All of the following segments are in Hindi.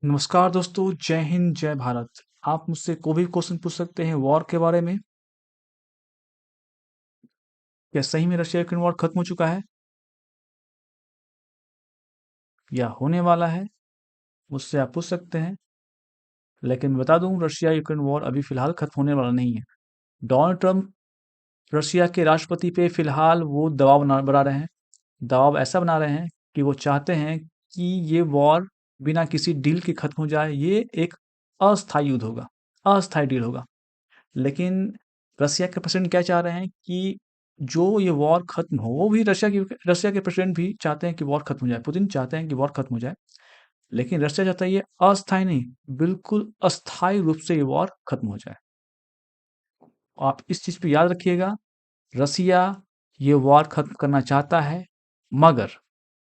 नमस्कार दोस्तों, जय हिंद, जय भारत। आप मुझसे कोई भी क्वेश्चन पूछ सकते हैं वॉर के बारे में। क्या सही में रशिया यूक्रेन वॉर खत्म हो चुका है या होने वाला है? मुझसे आप पूछ सकते हैं। लेकिन मैं बता दूं, रशिया यूक्रेन वॉर अभी फिलहाल खत्म होने वाला नहीं है। डोनाल्ड ट्रंप रशिया के राष्ट्रपति पे फिलहाल वो दबाव बना रहे हैं। दबाव ऐसा बना रहे हैं कि वो चाहते हैं कि ये वॉर बिना किसी डील के खत्म हो जाए। ये एक अस्थायी युद्ध होगा, अस्थायी डील होगा। लेकिन रसिया के प्रेसिडेंट क्या चाह रहे हैं कि जो ये वॉर खत्म हो, वो भी रसिया के प्रेसिडेंट भी चाहते हैं कि वॉर खत्म हो जाए। पुतिन चाहते हैं कि वॉर खत्म हो जाए, लेकिन रसिया चाहता है ये अस्थायी नहीं, बिल्कुल अस्थायी रूप से ये वॉर खत्म हो जाए। आप इस चीज पे याद रखिएगा, रसिया ये वॉर खत्म करना चाहता है, मगर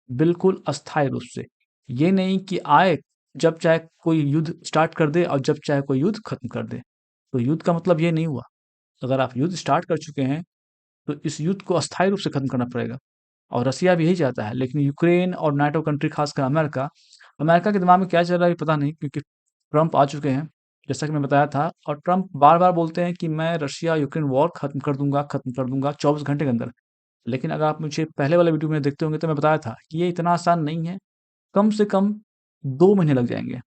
बिल्कुल अस्थायी रूप से। ये नहीं कि आए, जब चाहे कोई युद्ध स्टार्ट कर दे और जब चाहे कोई युद्ध खत्म कर दे। तो युद्ध का मतलब ये नहीं हुआ। अगर आप युद्ध स्टार्ट कर चुके हैं तो इस युद्ध को अस्थायी रूप से खत्म करना पड़ेगा। और रसिया भी यही चाहता है, लेकिन यूक्रेन और नाटो कंट्री, खासकर अमेरिका, अमेरिका के दिमाग में क्या चल रहा है ये पता नहीं, क्योंकि ट्रंप आ चुके हैं, जैसा कि मैं बताया था। और ट्रंप बार बार बोलते हैं कि मैं रशिया यूक्रेन वॉर खत्म कर दूंगा 24 घंटे के अंदर। लेकिन अगर आप मुझे पहले वाले वीडियो में देखते होंगे तो मैं बताया था कि ये इतना आसान नहीं है। कम से कम 2 महीने लग जाएंगे।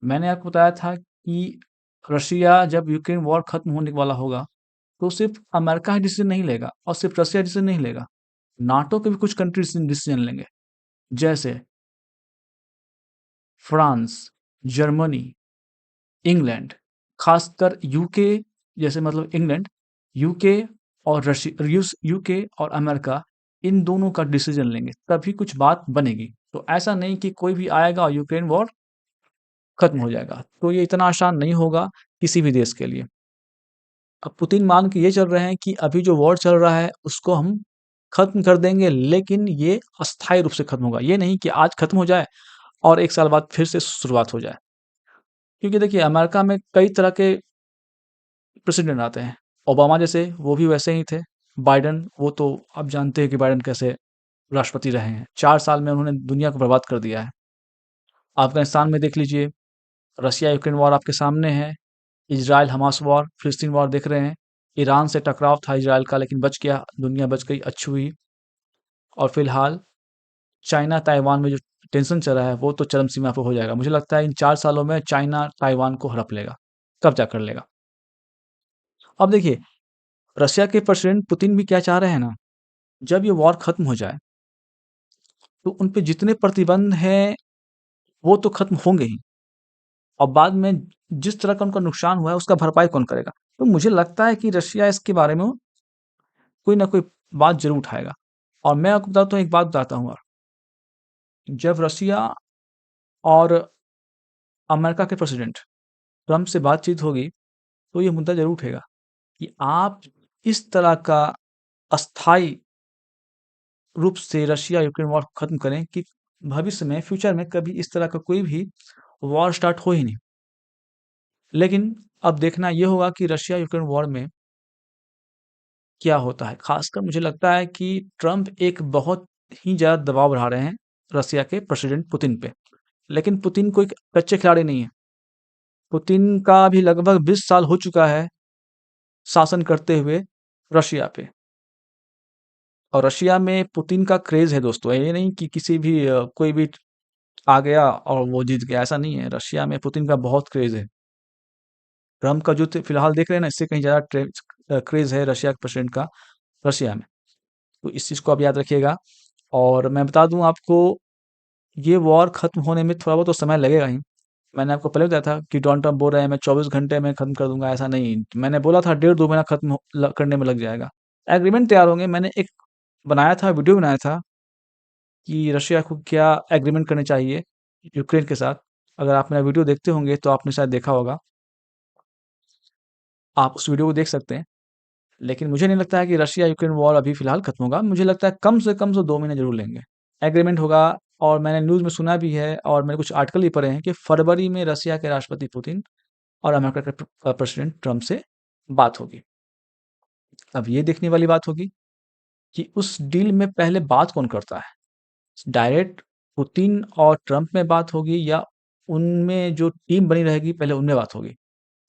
मैंने आपको बताया था कि रशिया जब यूक्रेन वॉर खत्म होने वाला होगा तो सिर्फ अमेरिका ही डिसीजन नहीं लेगा और सिर्फ रसिया डिसीजन नहीं लेगा। नाटो के भी कुछ कंट्रीज डिसीजन लेंगे, जैसे फ्रांस, जर्मनी, इंग्लैंड, खासकर यूके। जैसे मतलब इंग्लैंड, यूके और यूके और अमेरिका, इन दोनों का डिसीजन लेंगे तभी कुछ बात बनेगी। तो ऐसा नहीं कि कोई भी आएगा और यूक्रेन वॉर खत्म हो जाएगा। तो ये इतना आसान नहीं होगा किसी भी देश के लिए। अब पुतिन मान के ये चल रहे हैं कि अभी जो वॉर चल रहा है उसको हम खत्म कर देंगे, लेकिन ये अस्थायी रूप से खत्म होगा। ये नहीं कि आज खत्म हो जाए और 1 साल बाद फिर से शुरुआत हो जाए। क्योंकि देखिए, अमेरिका में कई तरह के प्रेसिडेंट आते हैं। ओबामा जैसे, वो भी वैसे ही थे। बाइडन, वो तो आप जानते हैं कि बाइडन कैसे राष्ट्रपति रहे हैं। 4 साल में उन्होंने दुनिया को बर्बाद कर दिया है। अफगानिस्तान में देख लीजिए, रसिया यूक्रेन वॉर आपके सामने है। इजराइल हमास वॉर, फिलिस्तीन वॉर देख रहे हैं। ईरान से टकराव था इजराइल का, लेकिन बच गया, दुनिया बच गई, अच्छी हुई। और फिलहाल चाइना ताइवान में जो टेंशन चल रहा है वो तो चरम सीमा पे हो जाएगा। मुझे लगता है इन 4 सालों में चाइना ताइवान को हड़प लेगा, कब्जा कर लेगा। अब देखिए, रशिया के प्रेसिडेंट पुतिन भी क्या चाह रहे हैं ना, जब ये वॉर खत्म हो जाए तो उन पे जितने प्रतिबंध हैं वो तो खत्म होंगे ही। और बाद में जिस तरह का उनका नुकसान हुआ है उसका भरपाई कौन करेगा? तो मुझे लगता है कि रशिया इसके बारे में कोई ना कोई बात जरूर उठाएगा। और मैं आपको बताता हूँ, एक बात बताता हूँ। जब रशिया और अमेरिका के प्रेसिडेंट ट्रंप से बातचीत होगी तो ये मुद्दा जरूर उठेगा कि आप इस तरह का अस्थाई रूप से रशिया यूक्रेन वॉर खत्म करें कि भविष्य में, फ्यूचर में कभी इस तरह का कोई भी वॉर स्टार्ट हो ही नहीं। लेकिन अब देखना ये होगा कि रशिया यूक्रेन वॉर में क्या होता है। खासकर मुझे लगता है कि ट्रंप एक बहुत ही ज़्यादा दबाव बढ़ा रहे हैं रसिया के प्रेसिडेंट पुतिन पे। लेकिन पुतिन कोई कच्चे खिलाड़ी नहीं है। पुतिन का भी लगभग 20 साल हो चुका है शासन करते हुए रशिया पे। और रशिया में पुतिन का क्रेज है दोस्तों। ये नहीं कि किसी भी कोई भी आ गया और वो जीत गया, ऐसा नहीं है। रशिया में पुतिन का बहुत क्रेज है। ट्रम्प का जो फिलहाल देख रहे हैं ना, इससे कहीं ज़्यादा क्रेज है रशिया के प्रेसिडेंट का रशिया में। तो इस चीज़ को आप याद रखिएगा। और मैं बता दूं आपको, ये वॉर खत्म होने में थोड़ा बहुत तो समय लगेगा ही। मैंने आपको पहले बताया था कि डोनाल्ड ट्रंप बोल रहे हैं मैं 24 घंटे में खत्म कर दूंगा। ऐसा नहीं, मैंने बोला था 1.5-2 महीना करने में लग जाएगा। एग्रीमेंट तैयार होंगे। मैंने एक बनाया था, वीडियो बनाया था कि रशिया को क्या एग्रीमेंट करने चाहिए यूक्रेन के साथ। अगर आप मेरा वीडियो देखते होंगे तो आपने शायद देखा होगा, आप उस वीडियो को देख सकते हैं। लेकिन मुझे नहीं लगता है कि रशिया यूक्रेन वॉर अभी फिलहाल खत्म होगा। मुझे लगता है कम से 2 महीने जरूर लेंगे, एग्रीमेंट होगा। और मैंने न्यूज़ में सुना भी है और मैंने कुछ आर्टिकल भी पढ़े हैं कि फरवरी में रशिया के राष्ट्रपति पुतिन और अमेरिका के प्रेसिडेंट ट्रम्प से बात होगी। अब ये देखने वाली बात होगी कि उस डील में पहले बात कौन करता है। डायरेक्ट पुतिन और ट्रम्प में बात होगी या उनमें जो टीम बनी रहेगी पहले उनमें बात होगी।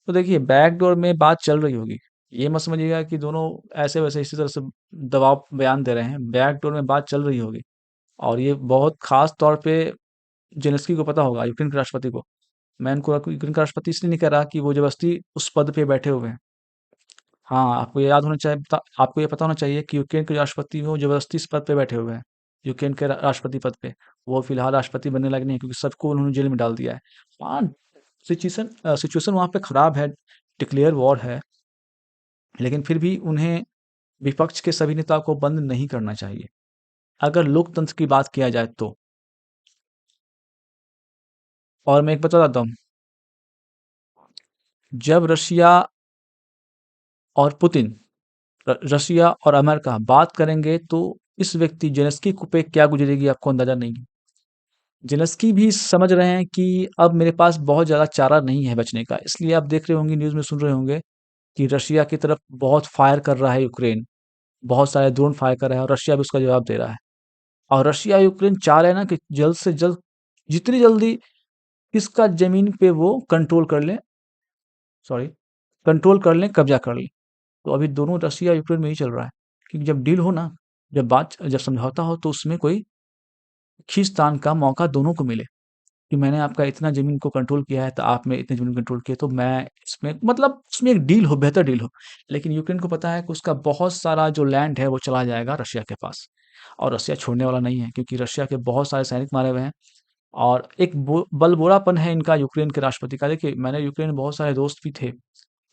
तो देखिए बैकडोर में बात चल रही होगी। ये मत समझिएगा कि दोनों ऐसे-वैसे इसी तरह से दबाव बयान दे रहे हैं, बैकडोर में बात चल रही होगी और ये बहुत ख़ास तौर पे ज़ेलेंस्की को पता होगा, यूक्रेन के राष्ट्रपति को। मैं इनको यूक्रेन का राष्ट्रपति इसलिए नहीं कह रहा कि वो ज़बरदस्ती उस पद पे बैठे हुए हैं। हाँ, आपको ये याद होना चाहिए आपको ये पता होना चाहिए कि यूक्रेन के राष्ट्रपति वो ज़बरदस्ती इस पद पे बैठे हुए हैं, यूक्रेन के राष्ट्रपति पद पे। वो फिलहाल राष्ट्रपति बनने लायक नहीं है क्योंकि सबको उन्होंने जेल में डाल दिया है। हाँ, सिचुएशन वहाँ पे खराब है, डिक्लेयर वॉर है, लेकिन फिर भी उन्हें विपक्ष के सभी नेताओं को बंद नहीं करना चाहिए। अगर लोकतंत्र की बात किया जाए तो। और मैं एक बता देता हूँ, जब रशिया और पुतिन रशिया और अमेरिका बात करेंगे तो इस व्यक्ति ज़ेलेंस्की को पे क्या गुज़रेगी आपको अंदाज़ा नहीं है। ज़ेलेंस्की भी समझ रहे हैं कि अब मेरे पास बहुत ज़्यादा चारा नहीं है बचने का। इसलिए आप देख रहे होंगे, न्यूज़ में सुन रहे होंगे कि रशिया की तरफ बहुत फायर कर रहा है यूक्रेन। बहुत सारे ड्रोन फायर कर रहा है और रशिया भी उसका जवाब दे रहा है। और रशिया यूक्रेन चाह रहे हैं ना कि जल्द से जल्द, जितनी जल्दी इसका ज़मीन पे वो सॉरी कंट्रोल कर लें, कब्ज़ा कर लें। तो अभी दोनों रशिया यूक्रेन में ही चल रहा है। क्योंकि जब डील हो ना, जब समझौता हो तो उसमें कोई खींचतान का मौका दोनों को मिले कि मैंने आपका इतना ज़मीन को कंट्रोल किया है तो आप मेरे इतने ज़मीन कंट्रोल किए, तो मैं इसमें मतलब उसमें एक डील हो, बेहतर डील हो। लेकिन यूक्रेन को पता है कि उसका बहुत सारा जो लैंड है वो चला जाएगा रशिया के पास और रशिया छोड़ने वाला नहीं है क्योंकि रशिया के बहुत सारे सैनिक मारे हुए हैं और एक बलबोड़ापन है इनका यूक्रेन के राष्ट्रपति का। देखिए मैंने यूक्रेन में बहुत सारे दोस्त भी थे,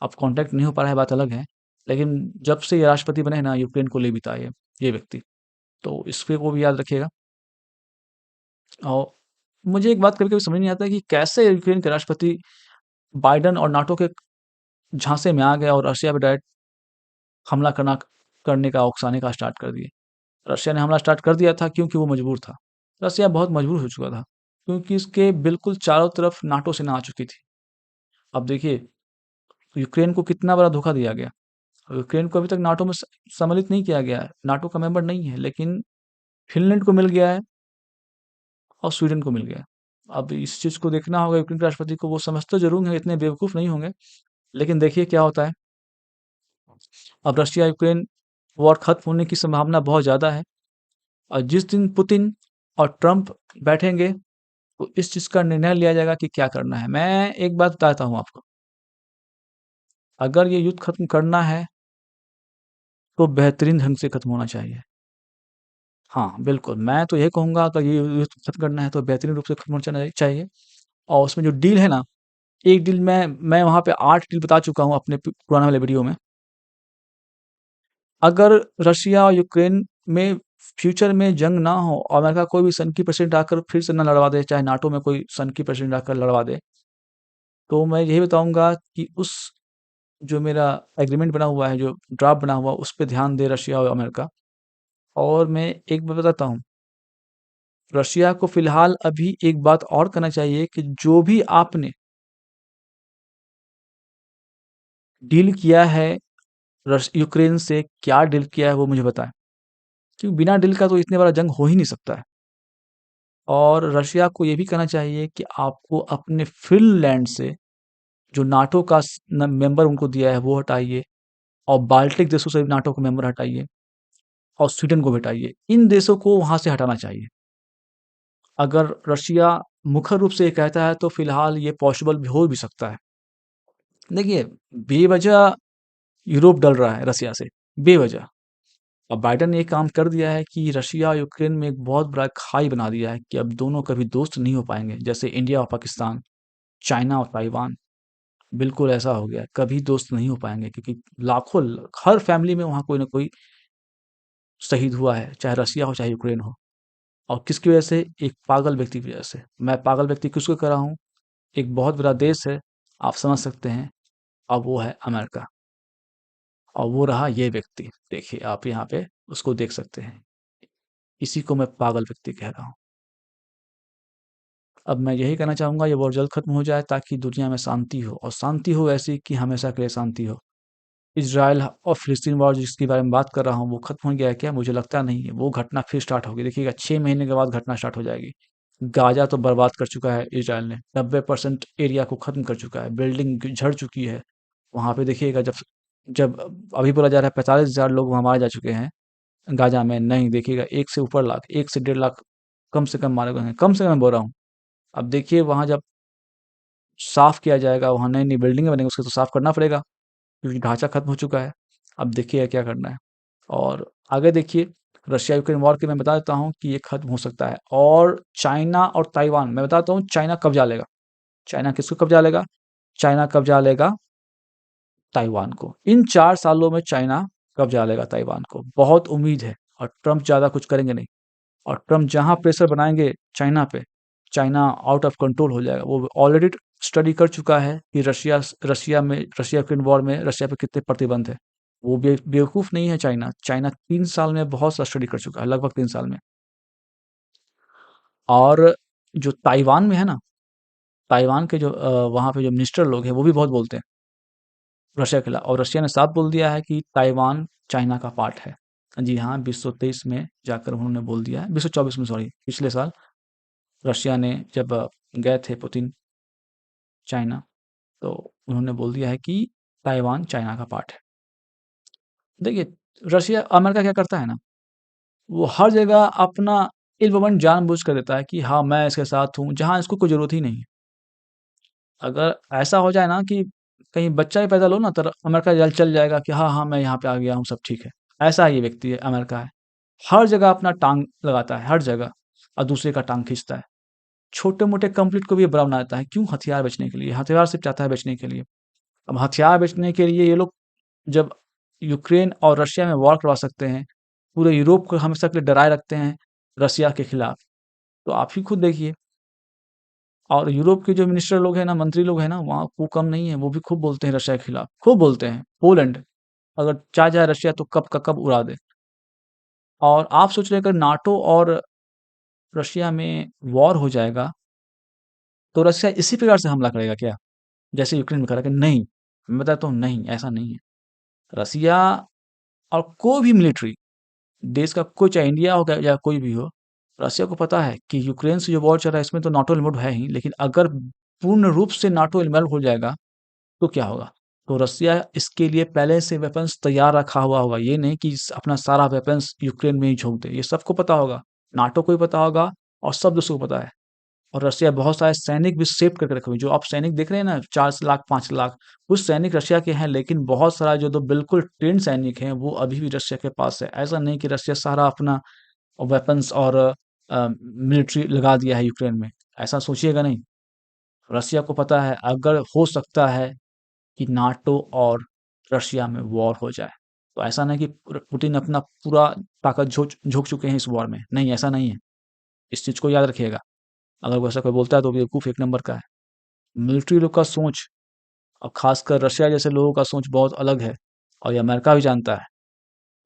अब कांटेक्ट नहीं हो पा रहा है, बात अलग है। लेकिन जब से ये राष्ट्रपति बने हैं ना, यूक्रेन को ले बिता है ये व्यक्ति। तो इसको को भी याद रखिएगा। और मुझे एक बात कभी-कभी समझ नहीं आता है कि कैसे यूक्रेन के राष्ट्रपति बाइडेन और नाटो के झांसे में आ गए और रशिया पे डायरेक्ट हमला करने का उकसाने का स्टार्ट कर दिए। रशिया ने हमला स्टार्ट कर दिया था क्योंकि वो मजबूर था। रशिया बहुत मजबूर हो चुका था क्योंकि इसके बिल्कुल चारों तरफ नाटो सेना आ चुकी थी। अब देखिए यूक्रेन को कितना बड़ा धोखा दिया गया। यूक्रेन को अभी तक नाटो में सम्मिलित नहीं किया गया है, नाटो का मेंबर नहीं है, लेकिन फिनलैंड को मिल गया है और स्वीडन को मिल गया है। अब इस चीज़ को देखना होगा यूक्रेन के राष्ट्रपति को, वो समझते ज़रूर हैं, इतने बेवकूफ़ नहीं होंगे। लेकिन देखिए क्या होता है। अब रशिया यूक्रेन वॉर खत्म होने की संभावना बहुत ज़्यादा है और जिस दिन पुतिन और ट्रंप बैठेंगे तो इस चीज़ का निर्णय लिया जाएगा कि क्या करना है। मैं एक बात बताता हूँ आपको, अगर ये युद्ध खत्म करना है तो बेहतरीन ढंग से खत्म होना चाहिए। हाँ, बिल्कुल, मैं तो यही कहूँगा अगर ये युद्ध खत्म करना है तो बेहतरीन रूप से खत्म होना चाहिए और उसमें जो डील है ना, एक डील मैं वहाँ पे 8 डील बता चुका हूँ अपने पुराने वाले वीडियो में। अगर रशिया और यूक्रेन में फ्यूचर में जंग ना हो और अमेरिका कोई भी सन की प्रेसिडेंट आकर फिर से ना लड़वा दे, चाहे नाटो में कोई सन की प्रेसिडेंट आकर लड़वा दे, तो मैं यही बताऊँगा कि उस जो मेरा एग्रीमेंट बना हुआ है, जो ड्राफ्ट बना हुआ है, उस पे ध्यान दे रशिया और अमेरिका। और मैं एक बात बताता हूँ, रशिया को फिलहाल अभी एक बात और करना चाहिए कि जो भी आपने डील किया है यूक्रेन से, क्या डील किया है वो मुझे बताएं, क्योंकि बिना डील का तो इतने बड़ा जंग हो ही नहीं सकता है। और रशिया को ये भी कहना चाहिए कि आपको अपने फिनलैंड से जो नाटो का मेंबर उनको दिया है वो हटाइए और बाल्टिक देशों से भी नाटो को मेंबर हटाइए और स्वीडन को भी हटाइए। इन देशों को वहां से हटाना चाहिए। अगर रशिया मुखर रूप से ये कहता है तो फिलहाल ये पॉसिबल भी हो भी सकता है। देखिए बेवजह यूरोप डल रहा है रसिया से, बेवजह। अब बाइडेन ने एक काम कर दिया है कि रशिया और यूक्रेन में एक बहुत बड़ा खाई बना दिया है कि अब दोनों कभी दोस्त नहीं हो पाएंगे, जैसे इंडिया और पाकिस्तान, चाइना और ताइवान। बिल्कुल ऐसा हो गया है, कभी दोस्त नहीं हो पाएंगे क्योंकि हर फैमिली में वहाँ कोई ना कोई शहीद हुआ है, चाहे रशिया हो चाहे यूक्रेन हो। और किसकी वजह से? एक पागल व्यक्ति की वजह से। मैं पागल व्यक्ति किसको कह रहा हूँ? एक बहुत बड़ा देश है, आप समझ सकते हैं, और वो है अमेरिका। और वो रहा ये व्यक्ति, देखिए आप यहाँ पे उसको देख सकते हैं। इसी को मैं पागल व्यक्ति कह रहा हूँ। अब मैं यही कहना चाहूँगा ये वॉर जल्द खत्म हो जाए ताकि दुनिया में शांति हो, और शांति हो ऐसी कि हमेशा के लिए शांति हो। इज़राइल और फ़िलिस्तीन वॉर जिसके बारे में बात कर रहा हूँ, वो खत्म हो गया है क्या? मुझे लगता नहीं है। वो घटना फिर स्टार्ट होगी। देखिएगा 6 महीने के बाद घटना स्टार्ट हो जाएगी। गाज़ा तो बर्बाद कर चुका है इज़राइल ने, 90% एरिया को ख़त्म कर चुका है, बिल्डिंग झड़ चुकी है। वहाँ पे देखिएगा जब जब अभी बोला जा रहा है 45,000 लोग वहाँ मारे जा चुके हैं गाज़ा में, नहीं देखिएगा 1 से ऊपर लाख, 1 से डेढ़ लाख कम से कम मारे गए हैं, कम से कम मैं बोल रहा हूँ। अब देखिए वहाँ जब साफ़ किया जाएगा, वहाँ नई-नई बिल्डिंगें बनेंगी, उसको तो साफ़ करना पड़ेगा क्योंकि ढाँचा ख़त्म हो चुका है। अब देखिए क्या करना है। और आगे देखिए रशिया यूक्रेन वॉर के मैं बता देता हूँ कि ये खत्म हो सकता है। और चाइना और ताइवान मैं बताता हूँ चाइना कब्जा लेगा। चाइना किसको कब्जा लेगा? चाइना कब्जा लेगा ताइवान को। इन 4 सालों में चाइना कब्जा लेगा ताइवान को। बहुत उम्मीद है और ट्रम्प ज़्यादा कुछ करेंगे नहीं। और ट्रम्प जहाँ प्रेशर बनाएँगे चाइना पे, चाइना आउट ऑफ कंट्रोल हो जाएगा। वो ऑलरेडी स्टडी कर चुका है कि रशिया यूक्रेन वॉर में रशिया पे कितने प्रतिबंध हैं। वो बेवकूफ़ नहीं है चाइना। चाइना 3 साल में बहुत सा स्टडी कर चुका है, लगभग 3 साल में। और जो ताइवान में है ना, ताइवान के जो वहाँ पे जो मिनिस्टर लोग हैं, वो भी बहुत बोलते हैं रशिया के खिलाफ। और रशिया ने साफ बोल दिया है कि ताइवान चाइना का पार्ट है। जी हाँ, 2023 में जाकर उन्होंने बोल दिया है, 2024 में सॉरी, पिछले साल रशिया ने जब गए थे पुतिन चाइना, तो उन्होंने बोल दिया है कि ताइवान चाइना का पार्ट है। देखिए, रशिया अमेरिका क्या करता है ना, वो हर जगह अपना इल्म-बम जानबूझ कर देता है कि हाँ, मैं इसके साथ हूँ, जहाँ इसको कोई ज़रूरत ही नहीं है। अगर ऐसा हो जाए ना कि कहीं बच्चा ही पैदा लो ना, तो अमेरिका जल चल जाएगा कि हाँ, हाँ, मैं यहाँ पे आ गया हूँ, सब ठीक है। ऐसा ये व्यक्ति है, अमेरिका है। हर जगह अपना टाँग लगाता है, हर जगह और दूसरे का टाँग खींचता है। छोटे-मोटे कॉन्फ्लिक्ट को भी बड़ा बना देता है। क्यों? हथियार बेचने के लिए। हथियार सिर्फ़ चाहता है बेचने के लिए। अब हथियार बेचने के लिए ये लोग जब यूक्रेन और रशिया में वॉर करवा सकते हैं, पूरे यूरोप को हमेशा के लिए डराए रखते हैं रशिया के खिलाफ, तो आप ही खुद देखिए। और यूरोप के जो मिनिस्टर लोग हैं ना, मंत्री लोग हैं ना, वहाँ वो कम नहीं है, वो भी खूब बोलते हैं रशिया के खिलाफ, खूब बोलते हैं। पोलैंड अगर चाह जाए रशिया तो कब का कब उड़ा दे। और आप सोच रहे हैं अगर नाटो और रशिया में वॉर हो जाएगा, तो रशिया इसी प्रकार से हमला करेगा क्या? जैसे यूक्रेन में करा? कि नहीं, मैं बताता हूँ नहीं, ऐसा नहीं है। रसिया और कोई भी मिलिट्री देश का कोई, चाहे इंडिया हो या कोई भी हो, रसिया को पता है कि यूक्रेन से जो वॉर चल रहा है इसमें तो नाटो इन्वॉल्व है ही, लेकिन अगर पूर्ण रूप से नाटो इन्वॉल्व हो जाएगा तो क्या होगा? तो रसिया इसके लिए पहले से वेपन्स तैयार रखा हुआ होगा। ये नहीं कि अपना सारा वेपन्स यूक्रेन में ही झोंक दे। ये सबको पता होगा, नाटो को भी पता होगा और सब दूसरों को पता है। और रसिया बहुत सारे सैनिक भी सेव करके रखे हुए हैं। जो आप सैनिक देख रहे हैं ना, 4 लाख 5 लाख, कुछ सैनिक रशिया के हैं, लेकिन बहुत सारा जो तो बिल्कुल ट्रेन्ड सैनिक हैं वो अभी भी रशिया के पास है। ऐसा नहीं कि रशिया सारा अपना वेपन्स और मिलिट्री लगा दिया है यूक्रेन में, ऐसा सोचिएगा नहीं। रसिया को पता है अगर हो सकता है कि नाटो और रशिया में वॉर हो जाए, तो ऐसा नहीं कि पुतिन अपना पूरा ताकत झोंक चुके हैं इस वॉर में, नहीं ऐसा नहीं है। इस चीज़ को याद रखिएगा। अगर वैसा कोई बोलता है तो बेवकूफ़ एक नंबर का है। मिलिट्री लोग का सोच और ख़ासकर रशिया जैसे लोगों का सोच बहुत अलग है। और ये अमेरिका भी जानता है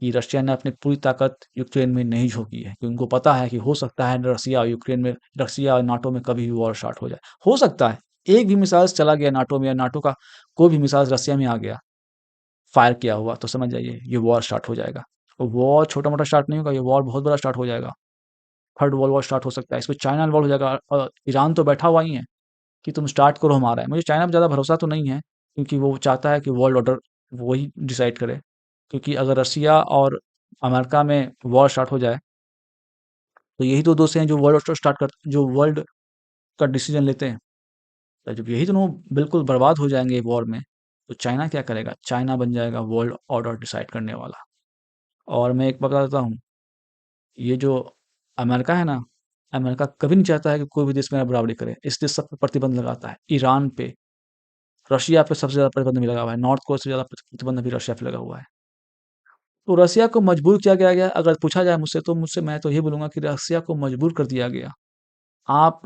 कि रशिया ने अपनी पूरी ताकत यूक्रेन में नहीं झोंकी है, क्योंकि उनको पता है कि हो सकता है रशिया और नाटो में कभी भी वॉर स्टार्ट हो जाए। हो सकता है, एक भी मिसाइल चला गया नाटो में या नाटो का कोई भी मिसाइल रशिया में आ गया, फायर किया हुआ, तो समझ जाइए ये वॉर स्टार्ट हो जाएगा। और वॉर छोटा-मोटा स्टार्ट नहीं होगा, ये वॉर बहुत बड़ा स्टार्ट हो जाएगा। थर्ड वर्ल्ड वॉर स्टार्ट हो सकता है, इसमें चाइना इन्वॉल्व हो जाएगा। ईरान तो बैठा हुआ ही है कि तुम स्टार्ट करो, हमारा है। मुझे चाइना पे ज़्यादा भरोसा तो नहीं है, क्योंकि वो चाहता है कि वर्ल्ड ऑर्डर वही डिसाइड करे। क्योंकि अगर रसिया और अमेरिका में वॉर स्टार्ट हो जाए, तो यही तो दोस्त हैं जो वर्ल्ड का डिसीजन लेते हैं। तो जब यही दोनों बिल्कुल बर्बाद हो जाएँगे वॉर में, तो चाइना क्या करेगा? चाइना बन जाएगा वर्ल्ड ऑर्डर डिसाइड करने वाला। और मैं एक बात बता देता हूँ, ये जो अमेरिका है ना, अमेरिका कभी नहीं चाहता है कि कोई भी देश मेरा बराबरी करे, इसलिए सब पे प्रतिबंध लगाता है। ईरान पे, रशिया पे सबसे ज़्यादा प्रतिबंध भी लगा हुआ है, नॉर्थ कोरिया से ज़्यादा प्रतिबंध भी रशिया पे लगा हुआ है। तो रसिया को मजबूर किया गया, अगर पूछा जाए मुझसे, तो मैं तो ये बोलूँगा कि रसिया को मजबूर कर दिया गया। आप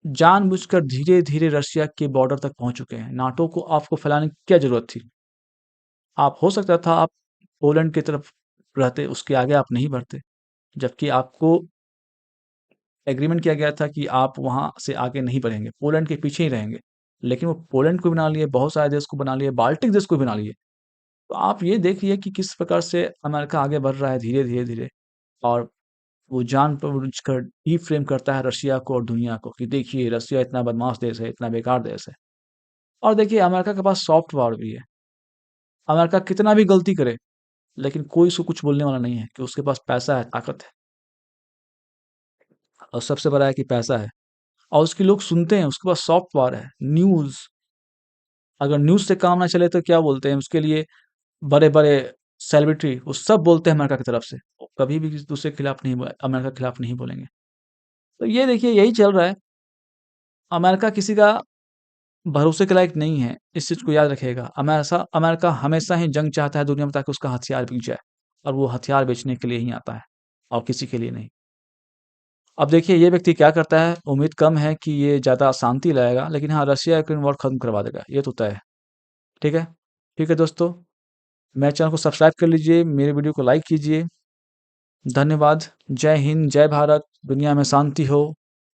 जानबूझकर धीरे-धीरे रशिया के बॉर्डर तक पहुँच चुके हैं। नाटो को आपको फैलाने की क्या ज़रूरत थी? आप हो सकता था आप पोलैंड की तरफ रहते, उसके आगे आप नहीं बढ़ते। जबकि आपको एग्रीमेंट किया गया था कि आप वहाँ से आगे नहीं बढ़ेंगे, पोलैंड के पीछे ही रहेंगे। लेकिन वो पोलैंड को बना लिए, बहुत सारे देश को बना लिए, बाल्टिक देश को बना लिए। तो आप ये देखिए कि किस प्रकार से अमेरिका आगे बढ़ रहा है धीरे, धीरे, धीरे। और वो जानबूझकर डिफ़ेम करता है रशिया को और दुनिया को कि देखिए रशिया इतना बदमाश देश है, इतना बेकार देश है। और देखिए अमेरिका के पास सॉफ्ट पावर भी है। अमेरिका कितना भी गलती करे, लेकिन कोई उसको कुछ बोलने वाला नहीं है कि उसके पास पैसा है, ताकत है और सबसे बड़ा है कि पैसा है और उसके लोग सुनते हैं, उसके पास सॉफ्ट पावर है। न्यूज़, अगर न्यूज़ से काम ना चले तो क्या बोलते हैं उसके लिए बड़े-बड़े सेलिब्रिटी वो सब बोलते हैं अमेरिका की तरफ से। वो कभी भी किसी दूसरे के खिलाफ नहीं अमेरिका के खिलाफ नहीं बोलेंगे। तो ये देखिए यही चल रहा है। अमेरिका किसी का भरोसे के लायक नहीं है, इस चीज़ को याद रखिएगा। अमेरिका हमेशा ही जंग चाहता है दुनिया में ताकि उसका हथियार बिक जाए और वो हथियार बेचने के लिए ही आता है और किसी के लिए नहीं। अब देखिए ये व्यक्ति क्या करता है, उम्मीद कम है कि ये ज़्यादा शांति लाएगा, लेकिन हाँ, रशिया-यूक्रेन वॉर खत्म करवा देगा, ये तो तय है। ठीक है? ठीक है दोस्तों, मेरे चैनल को सब्सक्राइब कर लीजिए, मेरे वीडियो को लाइक कीजिए। धन्यवाद। जय हिंद, जय भारत, दुनिया में शांति हो।